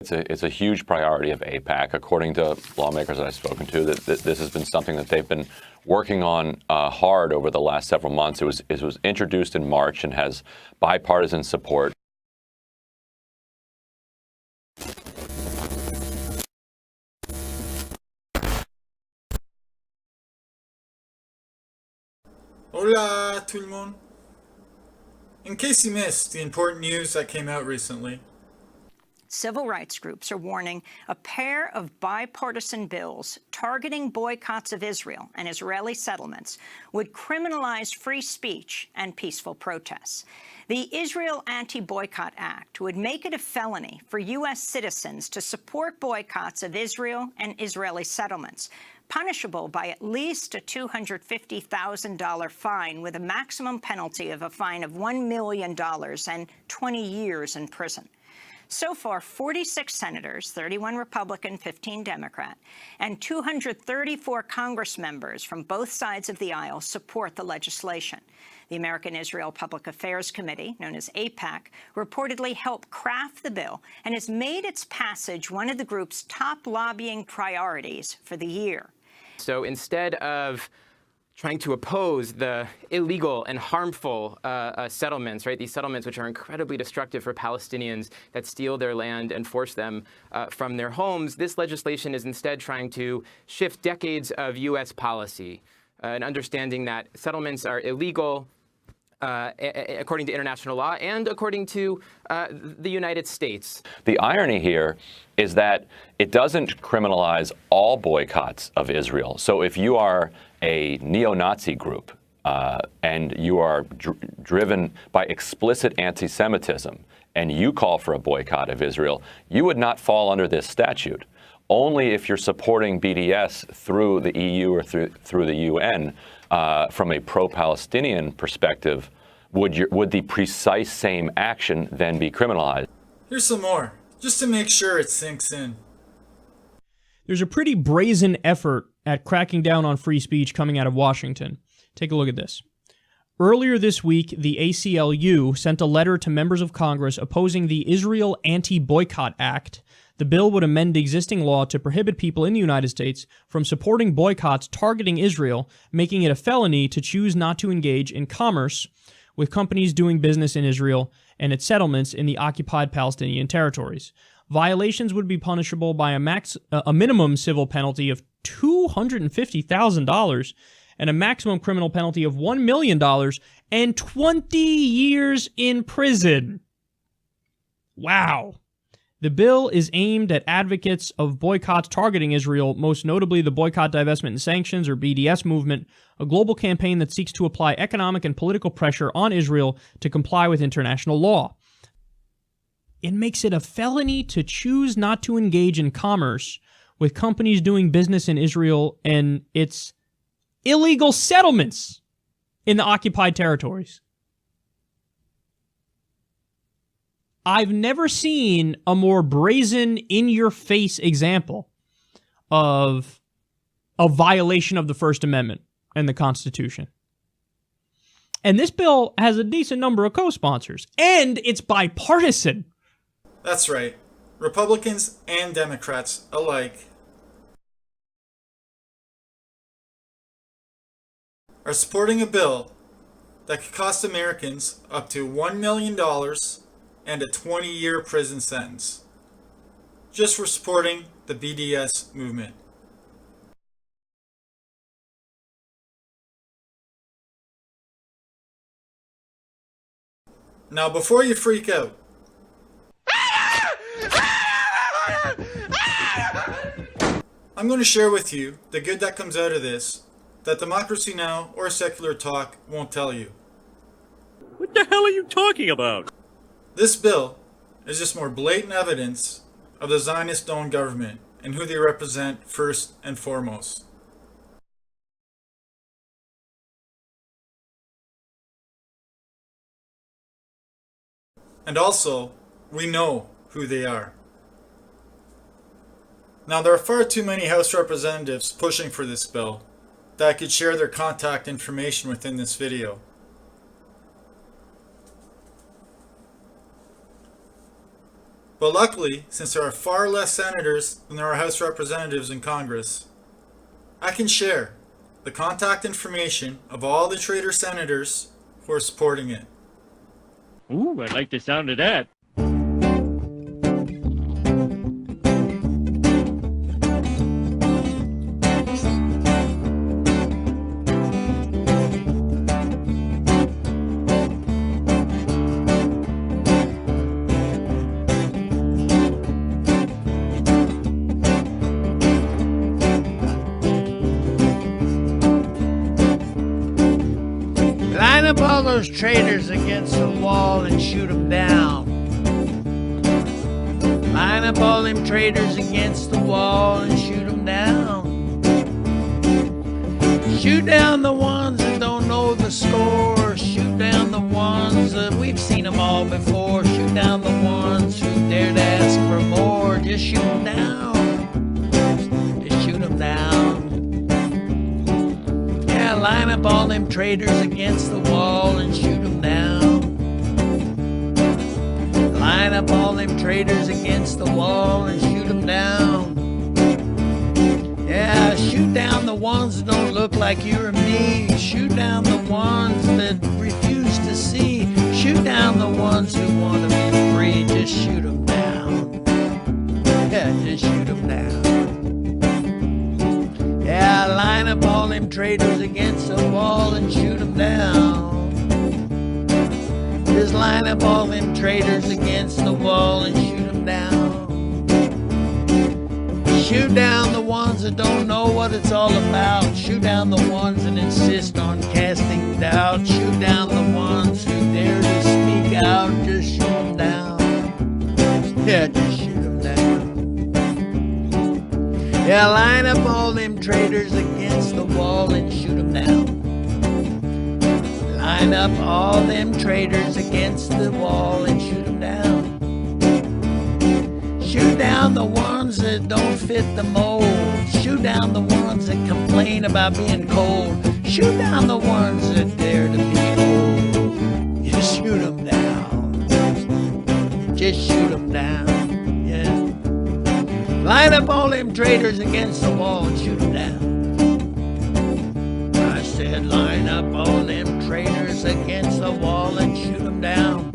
It's a huge priority of AIPAC. According to lawmakers that I've spoken to, that this has been something that they've been working on hard over the last several months. It was introduced in March and has bipartisan support. Hola, tout le monde. In case you missed the important news that came out recently, civil rights groups are warning a pair of bipartisan bills targeting boycotts of Israel and Israeli settlements would criminalize free speech and peaceful protests. The Israel Anti-Boycott Act would make it a felony for U.S. citizens to support boycotts of Israel and Israeli settlements, punishable by at least a $250,000 fine with a maximum penalty of a fine of $1 million and 20 years in prison. So far, 46 senators, 31 Republican, 15 Democrat, and 234 Congress members from both sides of the aisle support the legislation. The American Israel Public Affairs Committee, known as AIPAC, reportedly helped craft the bill and has made its passage one of the group's top lobbying priorities for the year. So instead of trying to oppose the illegal and harmful settlements, right? These settlements which are incredibly destructive for Palestinians that steal their land and force them from their homes. This legislation is instead trying to shift decades of U.S. policy and understanding that settlements are illegal according to international law and according to the United States. The irony here is that it doesn't criminalize all boycotts of Israel. So if you are a neo-Nazi group and you are driven by explicit anti-Semitism and you call for a boycott of Israel, you would not fall under this statute. Only if you're supporting BDS through the EU or through the UN from a pro-Palestinian perspective would the precise same action then be criminalized. Here's some more, just to make sure it sinks in. There's a pretty brazen effort at cracking down on free speech coming out of Washington. Take a look at this. Earlier this week, the ACLU sent a letter to members of Congress opposing the Israel Anti-Boycott Act. The bill would amend existing law to prohibit people in the United States from supporting boycotts targeting Israel, making it a felony to choose not to engage in commerce with companies doing business in Israel and its settlements in the occupied Palestinian territories. Violations would be punishable by a minimum civil penalty of $250,000 and a maximum criminal penalty of $1 million and 20 years in prison. Wow. The bill is aimed at advocates of boycotts targeting Israel, most notably the Boycott Divestment Sanctions, or BDS movement, a global campaign that seeks to apply economic and political pressure on Israel to comply with international law. It makes it a felony to choose not to engage in commerce with companies doing business in Israel and its illegal settlements in the occupied territories. I've never seen a more brazen, in-your-face example of a violation of the First Amendment and the Constitution. And this bill has a decent number of co-sponsors, and it's bipartisan. That's right. Republicans and Democrats alike are supporting a bill that could cost Americans up to $1 million and a 20-year prison sentence, just for supporting the BDS movement. Now, before you freak out, I'm going to share with you the good that comes out of this that Democracy Now! Or Secular Talk won't tell you. What the hell are you talking about? This bill is just more blatant evidence of the Zionist-owned government and who they represent first and foremost. And also, we know who they are. Now, there are far too many House representatives pushing for this bill that I could share their contact information within this video. But luckily, since there are far less senators than there are House representatives in Congress, I can share the contact information of all the traitor senators who are supporting it. Ooh, I like the sound of that. Line up all those traitors against the wall and shoot them down. Line up all them traitors against the wall and shoot them down. Shoot down the ones that don't know the score. Shoot down the ones that we've seen them all before. Shoot down the ones who dare to ask for more. Just shoot them down. Just shoot them down. Yeah, line up all them traitors against the wall and shoot them down. Line up all them traitors against the wall and shoot them down. Yeah, shoot down the ones that don't look like you or me. Shoot down the ones that refuse to see. Shoot down the ones who want to be free. Just shoot them down. Yeah, just shoot them down. Yeah, line up all them traitors against the wall and shoot them down. Just line up all them traitors against the wall and shoot them down. Shoot down the ones that don't know what it's all about. Shoot down the ones that insist on casting doubt. Shoot down the ones who dare to speak out. Just shoot them down. Yeah, just shoot them down. Yeah, line up all them traitors against the wall and shoot them down. Line up all them traitors against the wall and shoot them down. Shoot down the ones that don't fit the mold. Shoot down the ones that complain about being cold. Shoot down the ones that dare to be old. You shoot them down. Just shoot them down. Yeah. Line up all them traitors against the wall and shoot them down. I said line up all them traitors against the wall and shoot them down.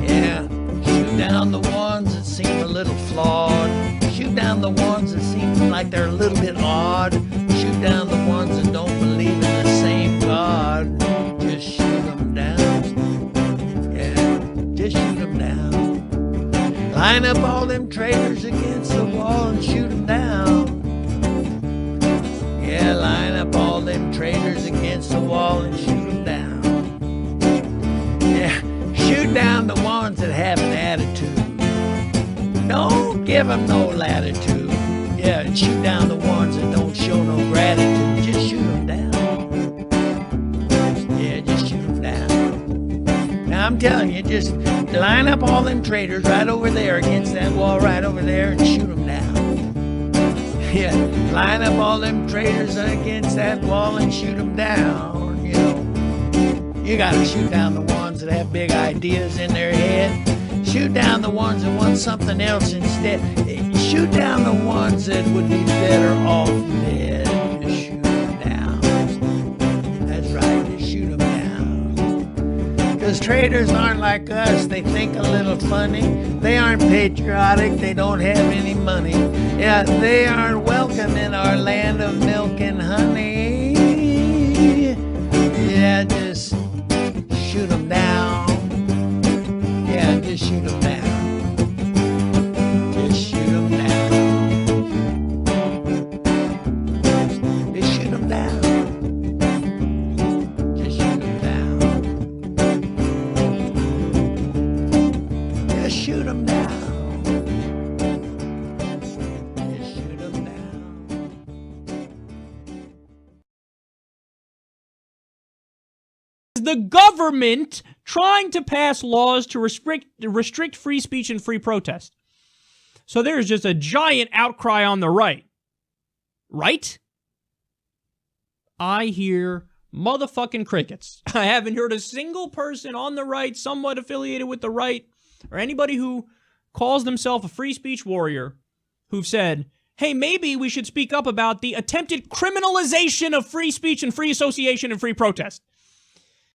Yeah. Shoot down the ones that seem a little flawed. Shoot down the ones that seem like they're a little bit odd. Shoot down the ones that don't believe in the same God. Just shoot them down. Yeah, just shoot them down. Line up all them traitors against the wall and shoot them down. Yeah, line up all them traitors against the wall and shoot them down. Yeah, shoot down the ones that have an attitude. Don't give them no latitude. Yeah, and shoot down the ones that don't show no gratitude. Just shoot them down. Yeah, just shoot them down. Now I'm telling you, just line up all them traitors right over there against that wall right over there and shoot them down. Yeah, line up all them traitors against that wall and shoot them down. You know, you gotta shoot down the ones that have big ideas in their head. Shoot down the ones that want something else instead. Shoot down the ones that would be better off dead. Just shoot them down. That's right, just shoot them down. Because traitors aren't like us. They think a little funny. They aren't patriotic. They don't have any money. Yeah, they aren't welcome in our land of milk and honey. Yeah, just shoot them down. Yeah, just shoot them down. Just shoot them down. Just shoot them down. Just shoot them down. Just shoot them down. Just shoot them down. The government trying to pass laws to restrict free speech and free protest. So there's just a giant outcry on the right. Right? I hear motherfucking crickets. I haven't heard a single person on the right, somewhat affiliated with the right, or anybody who calls themselves a free speech warrior who've said, hey, maybe we should speak up about the attempted criminalization of free speech and free association and free protest.